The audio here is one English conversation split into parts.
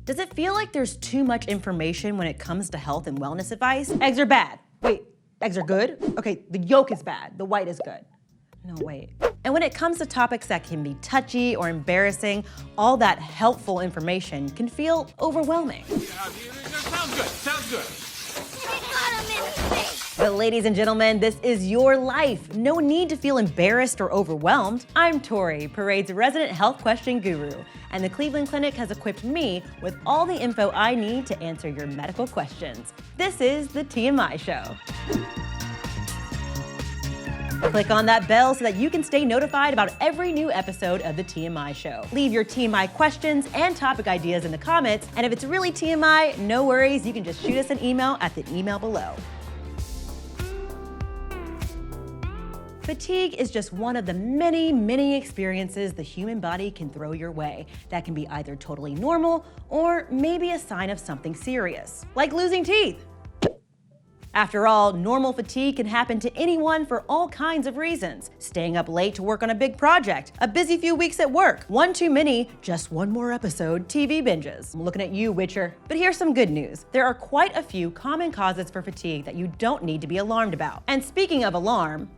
Does it feel like there's too much information when it comes to health and wellness advice? Eggs are bad. Wait, eggs are good? Okay, the yolk is bad, the white is good. No, wait. And when it comes to topics that can be touchy or embarrassing, all that helpful information can feel overwhelming. Sounds good. But ladies and gentlemen, this is your life. No need to feel embarrassed or overwhelmed. I'm Torri, Parade's resident health question guru, and the Cleveland Clinic has equipped me with all the info I need to answer your medical questions. This is the TMI Show. Click on that bell so that you can stay notified about every new episode of the TMI Show. Leave your TMI questions and topic ideas in the comments, and if it's really TMI, no worries, you can just shoot us an email at the email below. Fatigue is just one of the many experiences the human body can throw your way that can be either totally normal or maybe a sign of something serious, like losing teeth. After all, normal fatigue can happen to anyone for all kinds of reasons. Staying up late to work on a big project, a busy few weeks at work, one too many, just one more episode, TV binges. I'm looking at you, Witcher. But here's some good news. There are quite a few common causes for fatigue that you don't need to be alarmed about. And speaking of alarm,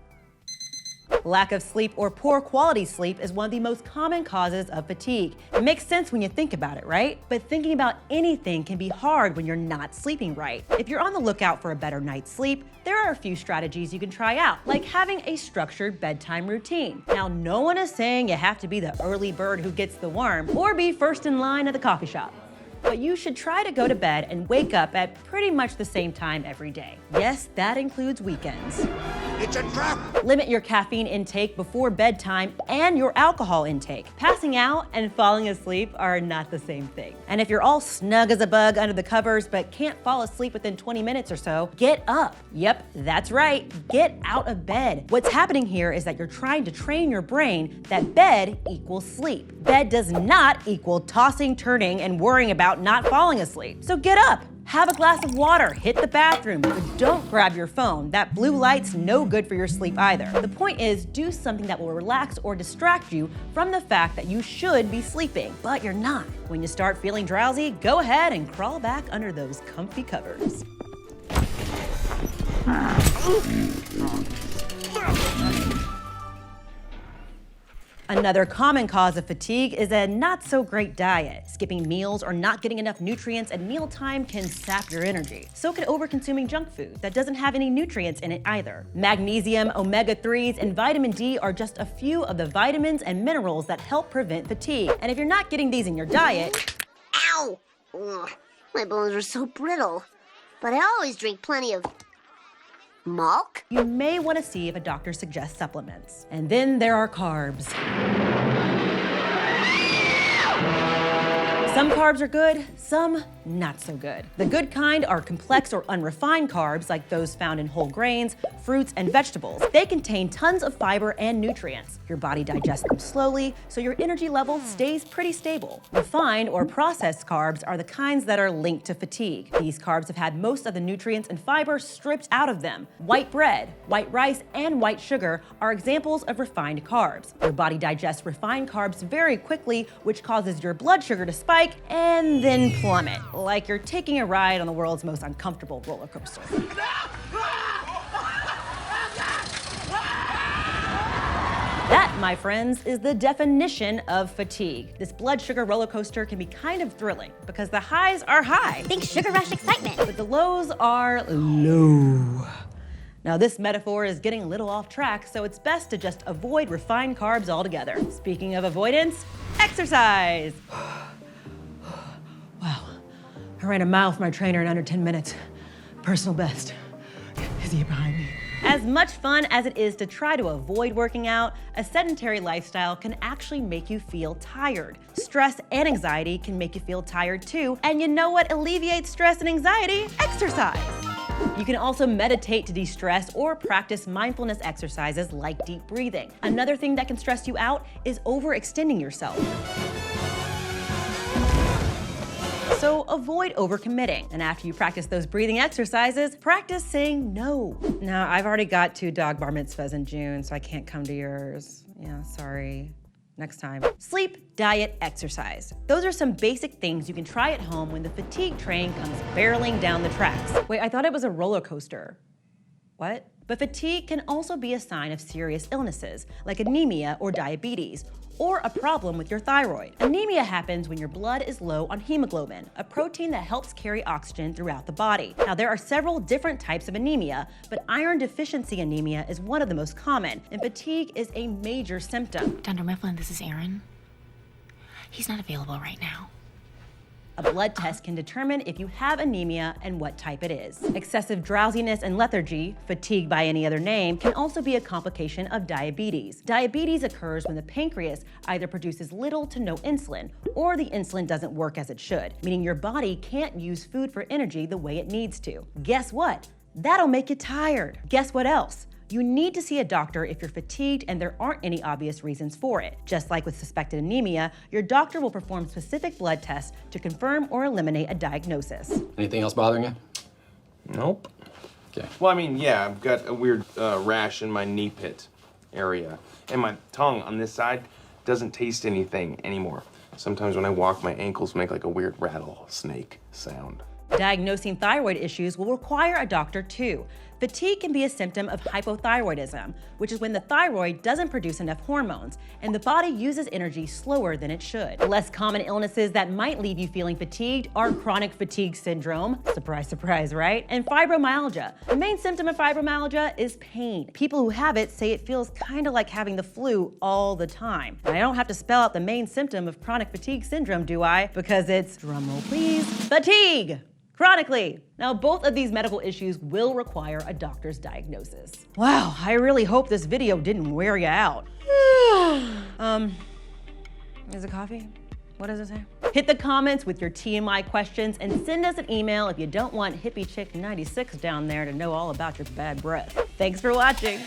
lack of sleep or poor quality sleep is one of the most common causes of fatigue. It makes sense when you think about it, right? But thinking about anything can be hard when you're not sleeping right. If you're on the lookout for a better night's sleep, there are a few strategies you can try out, like having a structured bedtime routine. Now, no one is saying you have to be the early bird who gets the worm or be first in line at the coffee shop. But you should try to go to bed and wake up at pretty much the same time every day. Yes, that includes weekends. It's a trap! Limit your caffeine intake before bedtime and your alcohol intake. Passing out and falling asleep are not the same thing. And if you're all snug as a bug under the covers but can't fall asleep within 20 minutes or so, get up. Yep, that's right, get out of bed. What's happening here is that you're trying to train your brain that bed equals sleep. Bed does not equal tossing, turning, and worrying about not falling asleep. So get up. Have a glass of water, hit the bathroom, but don't grab your phone. That blue light's no good for your sleep either. The point is, do something that will relax or distract you from the fact that you should be sleeping, but you're not. When you start feeling drowsy, go ahead and crawl back under those comfy covers. Another common cause of fatigue is a not-so-great diet. Skipping meals or not getting enough nutrients at mealtime can sap your energy. So can over-consuming junk food that doesn't have any nutrients in it either. Magnesium, omega-3s, and vitamin D are just a few of the vitamins and minerals that help prevent fatigue. And if you're not getting these in your diet... Ow! Ugh, my bones are so brittle. But I always drink plenty of... milk? you may want to see if a doctor suggests supplements. And then there are carbs. Some carbs are good, some not so good. The good kind are complex or unrefined carbs like those found in whole grains, fruits, and vegetables. They contain tons of fiber and nutrients. Your body digests them slowly, so your energy level stays pretty stable. Refined or processed carbs are the kinds that are linked to fatigue. These carbs have had most of the nutrients and fiber stripped out of them. White bread, white rice, and white sugar are examples of refined carbs. Your body digests refined carbs very quickly, which causes your blood sugar to spike and then plummet, like you're taking a ride on the world's most uncomfortable roller coaster. That, my friends, is the definition of fatigue. This blood sugar roller coaster can be kind of thrilling because the highs are high. Think sugar rush excitement. But the lows are low. Now, this metaphor is getting a little off track, so it's best to just avoid refined carbs altogether. Speaking of avoidance, exercise. Wow, I ran a mile for my trainer in under 10 minutes. Personal best. Is he behind me? As much fun as it is to try to avoid working out, a sedentary lifestyle can actually make you feel tired. Stress and anxiety can make you feel tired too, and you know what alleviates stress and anxiety? Exercise. You can also meditate to de-stress or practice mindfulness exercises like deep breathing. Another thing that can stress you out is overextending yourself. So avoid overcommitting. And after you practice those breathing exercises, practice saying no. Now, I've already got 2 dog bar mitzvahs in June, so I can't come to yours. Yeah, sorry. next time. Sleep, diet, exercise. Those are some basic things you can try at home when the fatigue train comes barreling down the tracks. Wait, I thought it was a roller coaster. What? But fatigue can also be a sign of serious illnesses, like anemia or diabetes, or a problem with your thyroid. Anemia happens when your blood is low on hemoglobin, a protein that helps carry oxygen throughout the body. Now, there are several different types of anemia, but iron deficiency anemia is one of the most common, and fatigue is a major symptom. Dr. Mifflin, this is Aaron. He's not available right now. A blood test can determine if you have anemia and what type it is. Excessive drowsiness and lethargy, fatigue by any other name, can also be a complication of diabetes. Diabetes occurs when the pancreas either produces little to no insulin, or the insulin doesn't work as it should, meaning your body can't use food for energy the way it needs to. Guess what? That'll make you tired. Guess what else? You need to see a doctor if you're fatigued and there aren't any obvious reasons for it. Just like with suspected anemia, your doctor will perform specific blood tests to confirm or eliminate a diagnosis. Anything else bothering you? Nope. Okay. Well, I mean, yeah, I've got a weird rash in my knee pit area. And my tongue on this side doesn't taste anything anymore. Sometimes when I walk, my ankles make like a weird rattlesnake sound. Diagnosing thyroid issues will require a doctor too. Fatigue can be a symptom of hypothyroidism, which is when the thyroid doesn't produce enough hormones and the body uses energy slower than it should. Less common illnesses that might leave you feeling fatigued are chronic fatigue syndrome, surprise, surprise, right? And fibromyalgia. The main symptom of fibromyalgia is pain. People who have it say it feels kind of like having the flu all the time. And I don't have to spell out the main symptom of chronic fatigue syndrome, do I? Because it's, drumroll please, fatigue! Chronically. Now, both of these medical issues will require a doctor's diagnosis. Wow, I really hope this video didn't wear you out. Is it coffee? What does it say? Hit the comments with your TMI questions and send us an email if you don't want Hippie Chick 96 down there to know all about your bad breath. Thanks for watching.